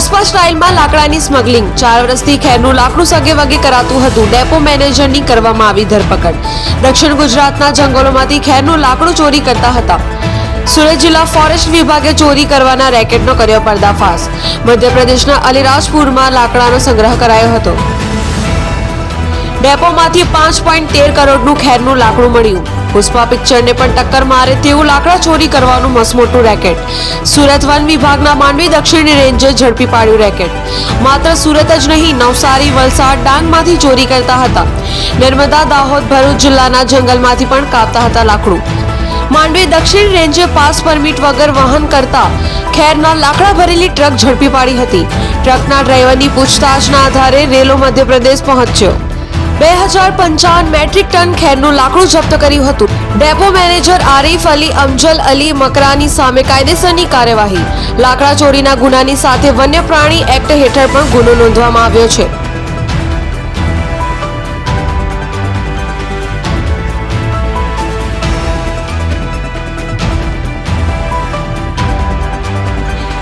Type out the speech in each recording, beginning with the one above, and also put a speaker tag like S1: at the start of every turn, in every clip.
S1: પુષ્પા સ્ટાઇલમાં લાકડાની સ્મગલિંગ 4 વર્ષથી ખેરનું લાકડું સગે વગે કરાતું હતું. ડેપો મેનેજરની કરવામાં આવી ધરપકડ. દક્ષિણ ગુજરાતના જંગલોમાંથી ખેરનું લાકડું ચોરી કરતા હતા. સુરત જિલ્લા ફોરેસ્ટ વિભાગે ચોરી કરવાના રેકેટનો કર્યો પર્દાફાશ. મધ્યપ્રદેશના અલીરાજપુરમાં લાકડાનો સંગ્રહ કરાયો હતો. ડેપોમાંથી 5.13 કરોડનું ખેરનું લાકડું મળ્યું. પુષ્પા પિક્ચરને પણ ટક્કર મારે તેવું લાકડા ચોરી કરવાનું મસમોટું રેકેટ. સુરત વન વિભાગના માંડવી દક્ષિણ રેન્જે ઝડપી પાડ્યું રેકેટ. માત્ર સુરત જ નહીં, નવસારી, વલસાડ, ડાંગમાંથી ચોરી કરતા હતા. નર્મદા, દાહોદ, ભરૂચ જિલ્લાના જંગલમાંથી પણ કાપતા હતા લાકડું. માંડવી દક્ષિણ રેન્જે પાસ પરમિટ વગર વહન કરતા ખેરના લાકડા ભરેલી ટ્રક ઝડપી પાડી હતી. ટ્રકના ડ્રાઈવરની પૂછતાછના આધારે રેલો મધ્યપ્રદેશ પહોંચ્યો. 2055 મેટ્રિક ટન ખેરનું લાકડું જપ્ત કર્યું હતું. ડેપો મેનેજર આરિફ અલી અમજલ અલી મકરાની સામે કાયદેસરની કાર્યવાહી. લાકડા ચોરીના ગુનાની સાથે વન્ય પ્રાણી એક્ટ હેઠળ પણ ગુનો નોંધવામાં આવ્યો છે.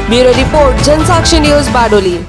S1: Bureau report, Jansakshi news, Bardoli.